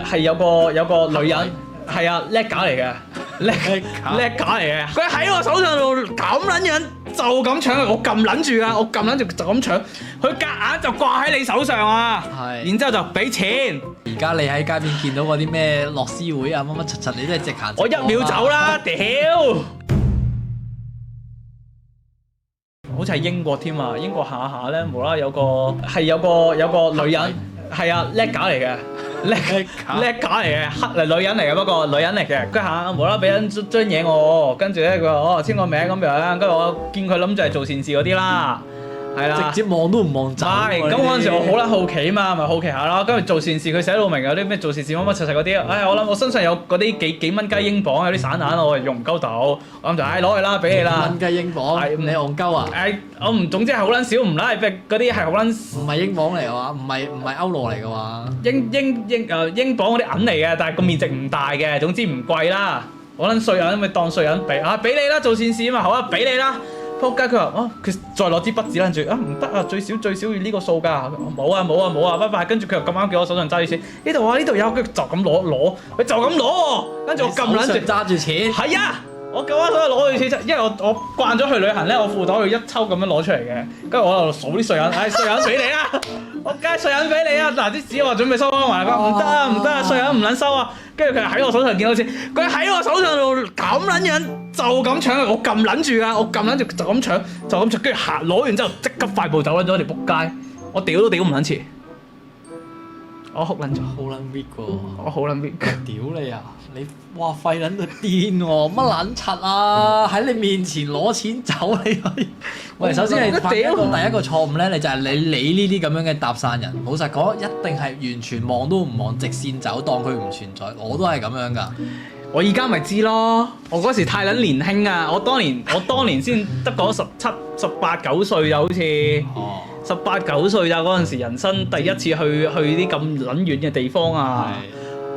係有個女人係啊叻架嚟嘅，叻架嚟嘅，佢喺我手上度咁撚樣就咁搶，我撳撚住啊，我撳撚住就咁搶，佢夾硬就掛喺你手上啊，然之後就俾錢。而家你喺街邊見到嗰啲咩樂施會啊乜乜柒柒，你都係直行直過啊。我一秒走啦，屌！好似係英國添啊！英國下下咧無啦啦有個女人係啊叻架嚟嘅，叻架嚟嘅，女人嚟嘅，不過女人嚟嘅。佢下無啦啦俾張嘢我，跟住咧佢話哦簽個名咁樣，跟住我見佢諗住係做善事嗰啲啦。係啦，直接望都唔望走。係咁嗰陣時我好撚好奇嘛，咪好奇下啦。跟住做善事佢寫到明有啲咩做善事乜乜柒柒嗰啲。我諗我身上有嗰啲幾蚊雞英鎊，有啲散銀我用唔鳩到，我諗就攞去啦，俾你啦。蚊雞英鎊，你戇鳩啊？我唔總之係好撚少，唔拉嗰啲係好撚。唔係英鎊嚟嘅話，唔係歐羅嚟嘅話。英鎊嗰啲銀嚟嘅，但係個面值唔大嘅，總之唔貴啦。我撚碎銀咪當碎銀俾你啦，做善事啊嘛，好啊，俾你啦。仆街！佢話佢再攞支筆紙撚住唔得啊，最少要呢個數㗎。冇啊，拜拜。跟住佢又咁啱叫我手上揸住錢，呢度有，佢就咁攞，佢就咁攞喎。跟住我撳撚住揸住錢。係啊，我咁啱手攞住錢，因為我慣咗去旅行咧，我褲袋會一抽咁樣攞出嚟嘅。跟住我就數啲碎銀，碎銀俾你啦，我梗係碎銀俾你啊！嗱啲紙我準備收翻埋，唔得啊，碎銀唔撚收啊！跟住佢喺我手上見到錢，佢喺我手上度咁撚樣就咁搶，我撳撚住啊！我撳撚住就咁搶，跟住攞完之後即刻快步走撚咗條仆街，我屌都屌唔撚切，我哭撚咗，好撚 weak 喎！我好撚 weak。屌你啊！你哇廢撚到癲喎！乜撚柒啊！喺你面前攞錢走你可以？喂，首先你犯一個第一個錯誤咧，你就係你理呢啲咁樣嘅搭訕人。老實講，一定係完全望都唔望，直線走，當佢唔存在。我都係咁樣㗎。我而家咪知咯，我嗰時太撚年輕啊！我當年先得嗰17、18、9歲就好似，18、9歲咋嗰陣時，人生第一次去啲咁撚遠嘅地方啊！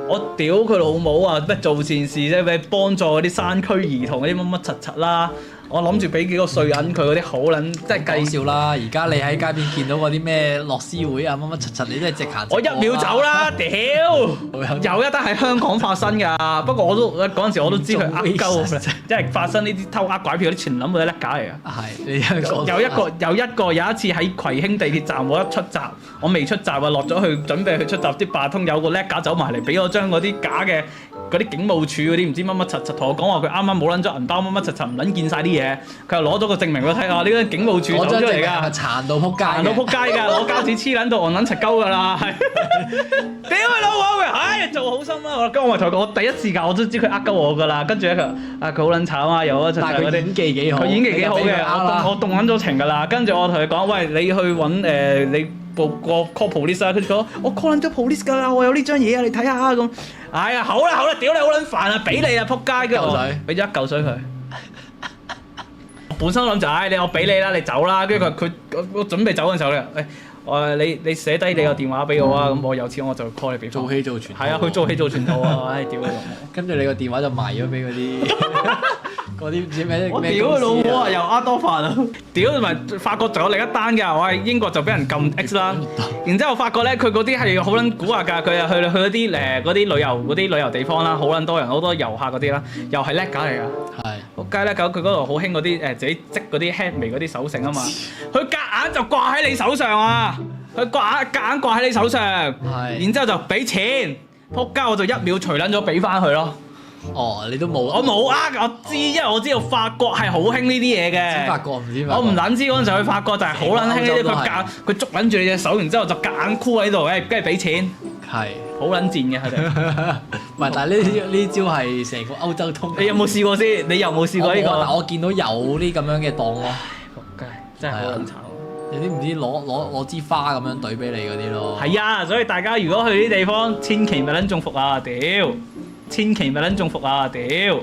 我屌佢老母啊！咩做善事啫？咩幫助嗰啲山區兒童嗰啲乜乜柒柒啦！我諗住俾幾個碎銀佢嗰啲好撚，即係計笑啦！而家你喺街邊見到嗰啲咩樂施會啊乜乜柒柒，你都係直行直過啊。我一秒走啦！屌，有一單喺香港發生㗎，不過我都嗰陣時我都知佢呃鳩，即係發生呢啲偷呃拐騙嗰啲全諗佢係叻架嚟㗎。係，你有一次喺葵興地鐵站，我一出閘，我未出閘啊，落咗去準備去出閘，啲八通有個叻架走埋嚟，俾我張嗰啲假嘅嗰啲警務處嗰啲唔知乜乜柒柒，同我講話佢啱啱冇撚咗銀包乜乜柒柒，唔撚見晒啲嘢，佢又攞咗個證明我睇下，呢個警務處走出嚟㗎，殘到撲街，殘到撲街㗎，攞膠紙黐撚到我撚柒鳩㗎啦，係，屌佢老母佢，做好心啦，跟住我咪同佢講，我第一時間我都知佢呃鳩我㗎啦，跟住咧佢好撚慘啊，有啊，但係佢演技幾好，佢演技幾好嘅，我動撚咗情㗎啦，跟住我同佢講，喂，你去揾你個 call police 啊，佢講我 call 撚咗 police 㗎啦，我有呢張嘢啊，你睇下咁。哎呀，好啦，屌你好撚煩啊，俾你啊，撲街！跟住我俾咗一嚿水佢。我本身諗就我俾你啦，你走啦。跟住佢我準備走嘅時候咧，你寫低你個電話俾我啊，咁我有錢我就 call 你俾。做戲做全套。係啊，佢做戲做全套啊！唉，屌你老母！跟住你個電話就賣咗俾嗰啲唔知咩。我屌佢老母啊！又呃多飯啊！屌同埋法國仲有另一單㗎，我喺英國就俾人撳 X 啦。然之後發覺咧，佢嗰啲係好撚蠱惑㗎，佢又去嗰啲旅遊地方啦，好撚多人，好多遊客嗰啲啦，又係叻架嚟㗎。係。仆街叻架，佢嗰度好興嗰啲自己織嗰啲 handmade 嗰啲手繩啊嘛，佢夾硬就掛喺你手上啊！佢夾硬掛喺你手上，然之後就俾錢，仆街我就一秒除撚咗俾翻佢咯。哦，你都冇，我冇我知，因為我知道法國係好興呢啲嘢嘅。法國唔知我唔撚知嗰陣時去法國就係好撚興呢啲，佢捉撚住你隻手，然之後就夾硬箍喺度，跟住俾錢。係。好撚賤嘅佢哋。唔係，但係呢招係成個歐洲通。你有冇試過先？你有冇試過呢個？但我見到有啲咁樣嘅檔咯。仆街，真係好撚慘。有啲唔知攞支花咁樣懟俾你嗰啲咯。係啊，所以大家如果去呢啲地方，千祈咪撚中伏啊！屌，千祈咪撚中伏啊！屌。